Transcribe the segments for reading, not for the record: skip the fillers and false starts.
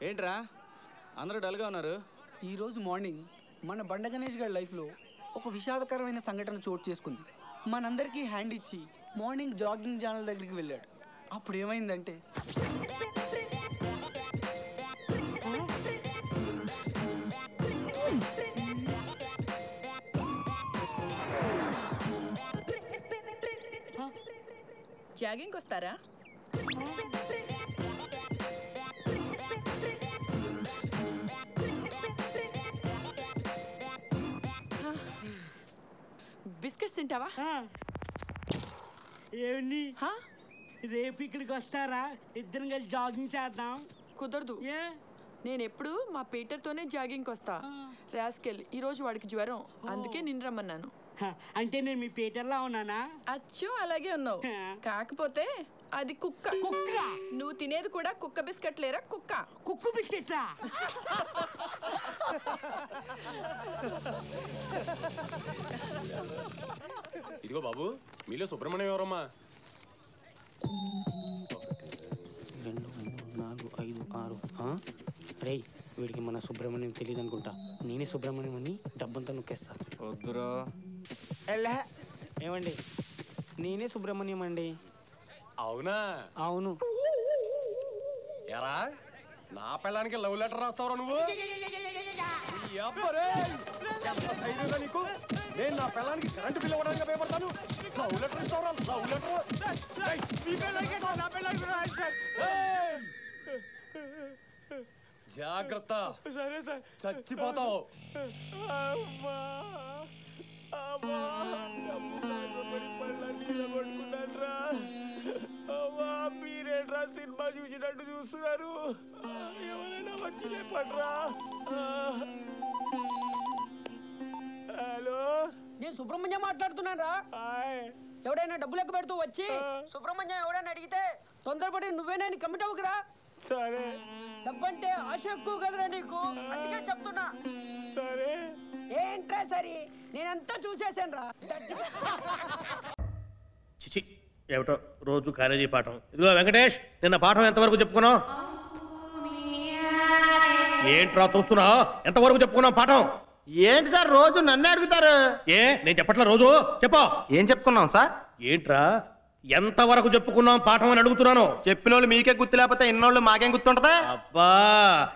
ఏంట్రా అందరూ డల్గా ఉన్నారు? ఈరోజు మార్నింగ్ మన బండ గణేష్ గారి లైఫ్లో ఒక విషాదకరమైన సంఘటన చోటు చేసుకుంది. మనందరికీ హ్యాండ్ ఇచ్చి మార్నింగ్ జాగింగ్ ఛానల్ దగ్గరికి వెళ్ళాడు. అప్పుడు ఏమైందంటే జాగింగ్కి వస్తారా? బిస్కెట్స్ తింటావా? ఏమండి రేపు ఇక్కడికి వస్తారా? ఇద్దరం కలిసి జాగింగ్ చేద్దాం. కుదరదు. నేను ఎప్పుడు మా పీటర్తోనే జాగింగ్కి వస్తా. రాస్కెల్ ఈరోజు వాడికి జ్వరం, అందుకే నిన్ను రమ్మన్నాను. అంటే నేను మీ పీటర్లా ఉన్నానా? అచ్చో అలాగే ఉన్నావు, కాకపోతే అది కుక్క. కుక్క? నువ్వు తినేది కూడా కుక్క బిస్కెట్ లేరా? కుక్క కుక్క బిస్కెట్లా? ఇదిగో బాబు, మీలో సుబ్రహ్మణ్యం ఎవరమ్మా? 2 3 4 5 6. రే వీడికి మన సుబ్రహ్మణ్యం తెలియదు అనుకుంటా. నేనే సుబ్రహ్మణ్యం అని డబ్బంతా నొక్కేస్తా. వద్దురా. ఏమండి, నేనే సుబ్రహ్మణ్యం అండి. అవునా? అవును. ఎరా నా పిల్లానికి లవ్ లెటర్ రాస్తావరా నువ్వు? నీకు నేను నా పిల్లానికి కరెంటు బిల్ ఇవ్వడానికి భయపడతాను. లవ్ లెటర్ ఇస్తావరా? లవ్ లెటర్ జాగ్రత్త. సరే సార్. చచ్చిపోతావు. మీరేట్రా సినిమా చూసినట్టు చూస్తున్నారు? ఎవరైనా వచ్చి లేపట్రా. హలో, నేను సుబ్రహ్మణ్యం మాట్లాడుతున్నాను రా. ఎవడైనా డబ్బు లెక్క పెడుతూ వచ్చి సుబ్రహ్మణ్యం ఎవడైనా అడిగితే తొందరపడి నువ్వేనా కమిట్ అవ్వకురా. సరే. డబ్బంటే ఆశ ఎక్కువ కదరా నీకు, అందుకే చెప్తున్నా. సరే. ఏంట్రా సరే, నేనంతా చూసేసాను రా. చిచి ఏమిటో రోజు కాలేజీ పాఠం. ఇదిగో వెంకటేష్, నిన్న పాఠం ఎంతవరకు చెప్పుకున్నావు? ఏంట్రా చూస్తున్నావు? ఎంతవరకు చెప్పుకున్నావు పాఠం? ఏంటి సార్ రోజు నన్నే అడుగుతారు? నేను చెప్పట్లా, రోజు చెప్పా. ఏం చెప్పుకున్నాం సార్? ఏంట్రా ఎంతవరకు చెప్పుకున్నాం పాఠం అని అడుగుతున్నాను. చెప్పిన వాళ్ళు మీకే గుర్తు లేకపోతే ఇన్నోళ్ళు మాకేం గుర్తుంటదా? అబ్బా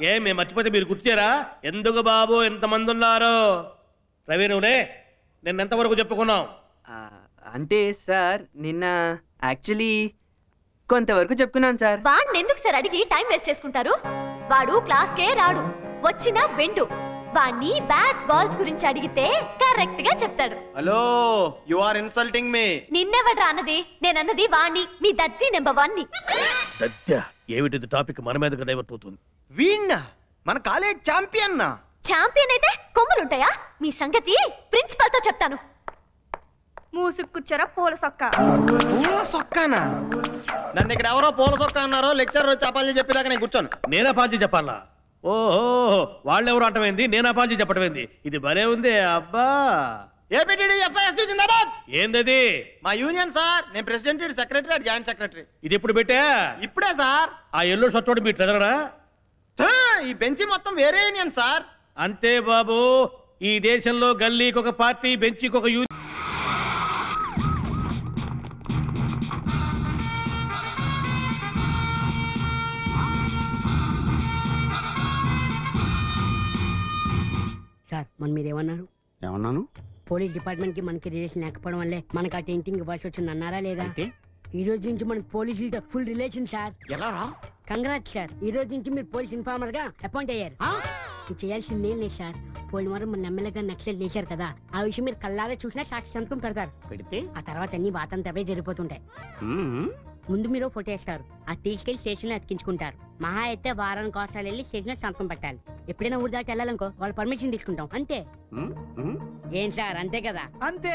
మేము మర్చిపోతే మీరు గుర్తుచేరా? ఎందుకు బాబు ఎంతమంది ఉన్నారు? రవి నువ్వులే, నిన్న ఎంతవరకు చెప్పుకున్నాం? అంటే సార్ నిన్న యాక్చువల్లీ కొంతవరకు చెప్పుకున్నాను సార్. వాడిని ఎందుకు సార్ అడిగి టైం వేస్ట్ చేసుకుంటారు? వాడు క్లాస్కే రాడు, వచ్చినా బెండు. వాణ్ణి బ్యాట్స్ బాల్స్ గురించి అడిగితే కరెక్ట్ గా చెప్తాడు. Hello, you are insulting me. నిన్నెవడ్రా అన్నది? నేనన్నది వాణ్ణి, మీ దత్తి నెంబర్ 1 ని. దత్త ఏమిటి టాపిక్? మన మీదకి డైవర్ట్ అవుతుంది. వీణ్ణ మన కాలేజ్ ఛాంపియన్. ఛాంపియన్ అయితే కొమ్ములుంటాయా? మీ సంగతి ప్రిన్సిపల్ తో చెప్తాను. మూసుకు కూర్చోరా పూల సొక్క. పూల సొక్కానా? నన్ను ఇక్కడ ఎవరో పూల సొక్క అన్నారో లెక్చరర్ వచ్చి అపాలజీ చెప్పేదాకా నేను కూర్చోను. నేను అపాలజీ చెప్పాలా? ఓహో, వాళ్ళెవరు అంటమైంది, నేను అపాలజీ చెప్పటమైంది. ఇది భలే ఉంది. అబ్బా ఏందది? మా యూనియన్ సార్. నేను ప్రెసిడెంట్, సెక్రటరీ, జాయింట్ సెక్రటరీ. ఇది ఎప్పుడు పెట్టా? ఇప్పుడే సార్. ఆ ఎల్లో షర్ట్ మీ ట్రెజరరా? ఈ బెంచి మొత్తం వేరే యూనియన్ సార్. అంతే బాబు, ఈ దేశంలో గల్లీకి ఒక పార్టీ, బెంచికి ఒక యూనియన్. సార్ మన మీరు ఏమన్నారు? ఏమన్నాను? పోలీస్ డిపార్ట్మెంట్ కి మనకి రిలేషన్ లేకపోవడం వల్లే మనకు ఆ టెంటింగ్ ఇవ్వాల్సి వచ్చింది అన్నారా లేదా? ఈ రోజు నుంచి మనకి పోలీసులతో ఫుల్ రిలేషన్ సార్. ఎలా రా? కంగ్రాట్స్ సార్, ఈ రోజు నుంచి మీరు పోలీస్ ఇన్ఫార్మర్ గా అపాయింట్ అయ్యారు. చేయాల్సింది ఏం లేదు సార్, పోయినవారం మన ఎమ్మెల్యేగా నక్సల్ చేశారు కదా, ఆ విషయం మీరు కళ్ళారా చూసినా సాక్షి సంతకం పెడతారు. పెడితే ఆ తర్వాత అన్ని వాతంతవే జరిగిపోతుంటాయి. ముందు మీరు ఫోటో వేస్తారు, అది తీసుకెళ్లి స్టేషన్ లో అతికించుకుంటారు. మహా అయితే వారానికి ఒకసారి వెళ్ళి స్టేషన్ లో సంతకం పెట్టాలి. ఎప్పుడైనా ఊరి దాకా వెళ్ళాలనుకో వాళ్ళ పర్మిషన్ తీసుకుంటాం, అంతే. ఏం సార్ అంతే కదా? అంతే.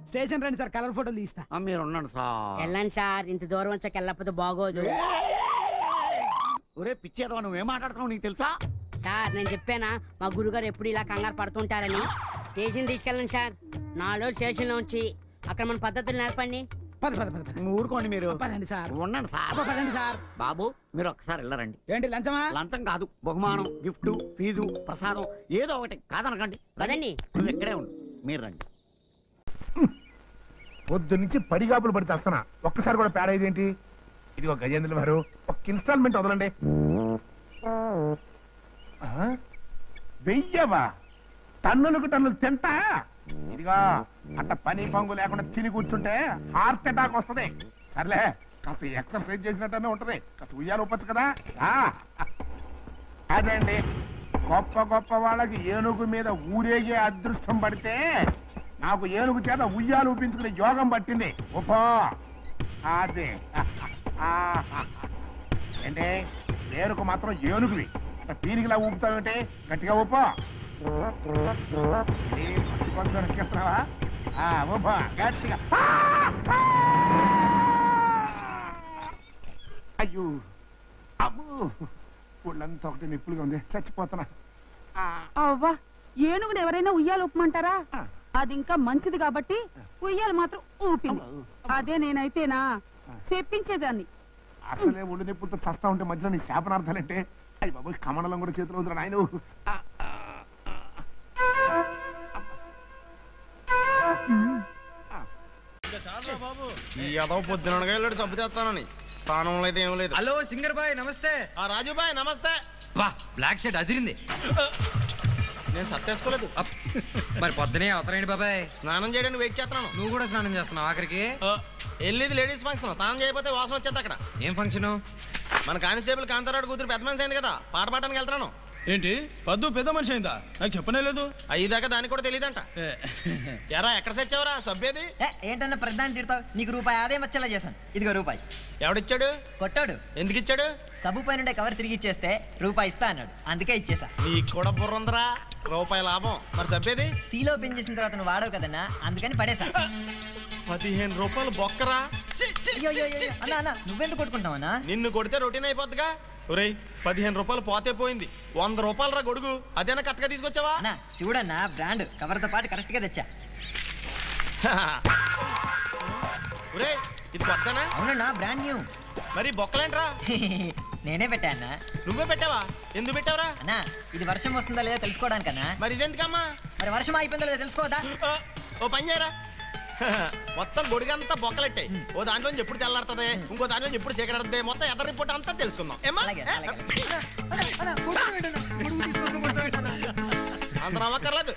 స్టేషన్ రండి సార్, కలర్ ఫోటోలు తీస్తా. మీరు ఉన్నాను సార్. వెళ్ళండి సార్, ఇంత దూరం వచ్చాక వెళ్ళకపోతే బాగోదు. ఒరే పిచ్చేదవా, నువ్వేం మాట్లాడుతున్నావు నీకు తెలుసా? సార్ నేను చెప్పానా మా గురుగారు ఎప్పుడు ఇలా కంగారు పడుతుంటారని. స్టేషన్ తీసుకెళ్ళండి సార్, 4 రోజులు స్టేషన్ లో ఉంచి అక్కడ మన పద్ధతులు నేర్పండి. ఊరుకోండి మీరు. పదండి సార్. ఉండండి సార్. పదండి సార్. బాబు మీరు ఒక్కసారి వెళ్ళరండి. ఏంటి లంచమా? లంచం కాదు, బహుమానం, గిఫ్ట్, ఫీజు, ప్రసాదం ఏదో ఒకటి కాదనకండి. పదండి. నువ్వు ఇక్కడే ఉండు, మీరు రండి. పొద్దు నుంచి పడిగాపులు పడి చేస్తానా, ఒక్కసారి కూడా పేడ ఇదేంటి? ఇదిగో గజేంద్రుల వారు, ఒక ఇన్స్టాల్మెంట్ వదలండి. వెయ్యవా? టన్నులకు టన్నులు తింటా? ఇదిగా అట్ట పని పంగు లేకుండా తిని కూర్చుంటే హార్ట్ అటాక్ వస్తుంది. సర్లే, కాస్త ఎక్సర్సైజ్ చేసినట్టనే ఉంటది. కాస్త ఉయ్యాలు ఒప్పచ్చు కదా. అదండి, గొప్ప గొప్ప వాళ్ళకి ఏనుగు మీద ఊరేగే అదృష్టం పడితే నాకు ఏనుగు చేత ఉయ్యాలు ఊపించుకునే యోగం పట్టింది. ఉపో అదే ఏంటే పేరుకు మాత్రం ఏనుగువి, పీనికిలా ఊపుతావేంటే? గట్టిగా ఊపో. ఎక్కిస్తున్నావా? ఊపో గట్టిగా. అయ్యో అమ్మో, ఒళ్ళంతా ఒకటి నిప్పులుగా ఉంది, చచ్చిపోతున్నా. అవ్వా, ఏనుగుని ఎవరైనా ఉయ్యాలు ఊపమంటారా? అది ఇంకా మంచిది కాబట్టి ఉయ్యాలు మాత్రం ఊపింది. అదే నేనైతేనా చెప్పించేదాన్ని. అసలే ఒళ్ళు నిప్పులతో చస్తా ఉంటే మధ్యలో నీ శాపనార్థాలంటే అయ్యి బాబు, కమడలం కూడా చేతిలో వదిలేను ఆయన. ఈ అదవ పొద్దునగా వెళ్ళాడు సబ్బు తెస్తానని స్థానంలో అయితే ఏం లేదు. హలో సింగర్ బాయ్ నమస్తే. రాజు బాయ్ నమస్తే. బా బ్లాక్ షర్ట్ అదిరింది. నేను సత్తేసుకోలేదు. మరి పొద్దునే అవతరండి బాబాయ్. స్నానం చేయడానికి వెయిట్ చేస్తున్నాను. నువ్వు కూడా స్నానం చేస్తున్నావు ఆఖరికి? వెళ్ళేది లేడీస్ ఫంక్షన్, స్నానం చేయకపోతే వాసన వచ్చేది అక్కడ. ఏం ఫంక్షన్? మన కానిస్టేబుల్ కాంతారాడు కూతురు పెద్ద మనిషి అయింది కదా, పాట పాడడానికి వెళ్తున్నాను. ఏంటి పద్దు పెద్ద మనిషి అయిందా? నాకు చెప్పనే లేదు. అయ్యేదాకా దానికి కూడా తెలియదంట. ఎరా ఎక్కడ సచ్చావరా సబ్బేది? ఏంటన్నా ప్రధాని తిడతావు? నీకు రూపాయి ఆదాయం వచ్చేలా చేశాను. ఇదిగో రూపాయి. ఎవడిచ్చాడు? కొట్టాడు. ఎందుకు ఇచ్చాడు? సబ్బు పైన కవర్ తిరిగి ఇచ్చేస్తే రూపాయి ఇస్తా అన్నాడు, అందుకే ఇచ్చేసా. నీకు కూడా బుర్ర ఉందరా, రూపాయి లాభం. మరి సబ్బేది? సీలో ఓపెన్ చేసిన తర్వాత నువ్వు వాడవు కదన్నా, అందుకని పడేసా. 15 రూపాయలు బొక్కరా. అన్నా అన్నా, నువ్వెందుకు కొట్టుకుంటావన్నా? నిన్ను కొడితే రొటీన్ అయిపోద్దిగా. ఒరేయ్ 15 రూపాయలు పోతే పోయింది, 100 రూపాయలు రా గొడుగు, అదేనా కరెక్ట్గా తీసుకొచ్చావా? అన్నా చూడన్నా, బ్రాండ్ కవర్తో పాటు కరెక్ట్గా తెచ్చా. ఒరేయ్ ఇది కొత్తనా? అవునన్నా, బ్రాండ్ న్యూ. మరి బొక్కలేంట్రా? నేనే పెట్టా అన్నా. నువ్వే పెట్టావా? ఎందుకు పెట్టావరా? అన్నా ఇది వర్షం వస్తుందా లేదా తెలుసుకోవడానికన్నా. మరి ఇదెందుకమ్మా? మరి వర్షం అయిపోయిందా లేదా తెలుసుకోవద్దా? ఓ పని చేయరా, మొత్తం గొడుగంతా బొక్కలెట్టాయి. ఓ దాంట్లో ఎప్పుడు తెల్లారుతుంది, ఇంకో దాంట్లో ఎప్పుడు చీకడద్ది, మొత్తం ఎర్ర రిపోర్ట్ అంతా తెలుసుకుందాం. అంత నమ్మక్కర్లేదు.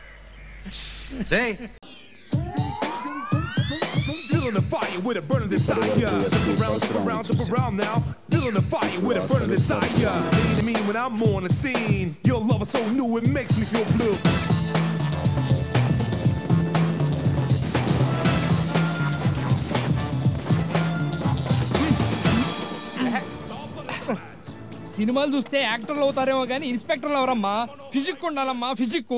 Feeling the fire with a burning desire. Jump around, jump around now. Feeling the fire with a burning desire. Leading me when I'm on the scene. Your love is so new, it makes me feel blue. సినిమాలు చూస్తే యాక్టర్లు అవుతారేమో కానీ ఇన్స్పెక్టర్లు ఎవరమ్మా? Physique ఉండాలమ్మా, physique.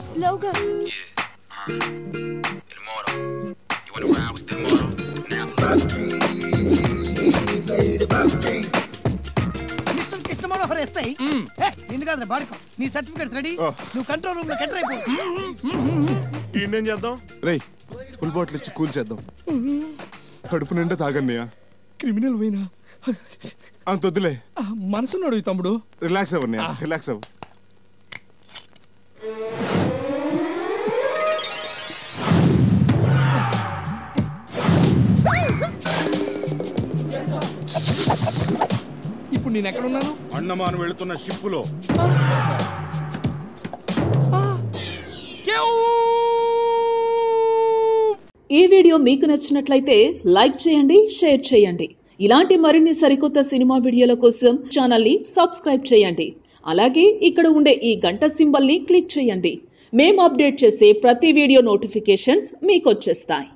Slogan. నీ certificates ready, నువ్వు control room లో enter అయిపో. ఏం చేద్దాం? రేయ్ ఫుల్ బాటిల్ ఇచ్చి కూల్ చేద్దాం. కడుపు నిండా తాగన్నయ్యా. క్రిమినల్ పోయినా అంత వద్దులే, మనసున్నాడు తమ్ముడు. రిలాక్స్ అవ్వన్నయ్యా, రిలాక్స్ అవ్వు. నేను ఎక్కడున్నాను? అన్నమాను వెళుతున్న షిప్పులో. ఈ వీడియో మీకు నచ్చినట్లయితే లైక్ చేయండి, షేర్ చేయండి. ఇలాంటి మరిన్ని సరికొత్త సినిమా వీడియోల కోసం ఛానల్ని సబ్స్క్రైబ్ చేయండి. అలాగే ఇక్కడ ఉండే ఈ గంట సింబల్ని క్లిక్ చేయండి. మేము అప్డేట్ చేసే ప్రతి వీడియో నోటిఫికేషన్స్ మీకు వచ్చేస్తాయి.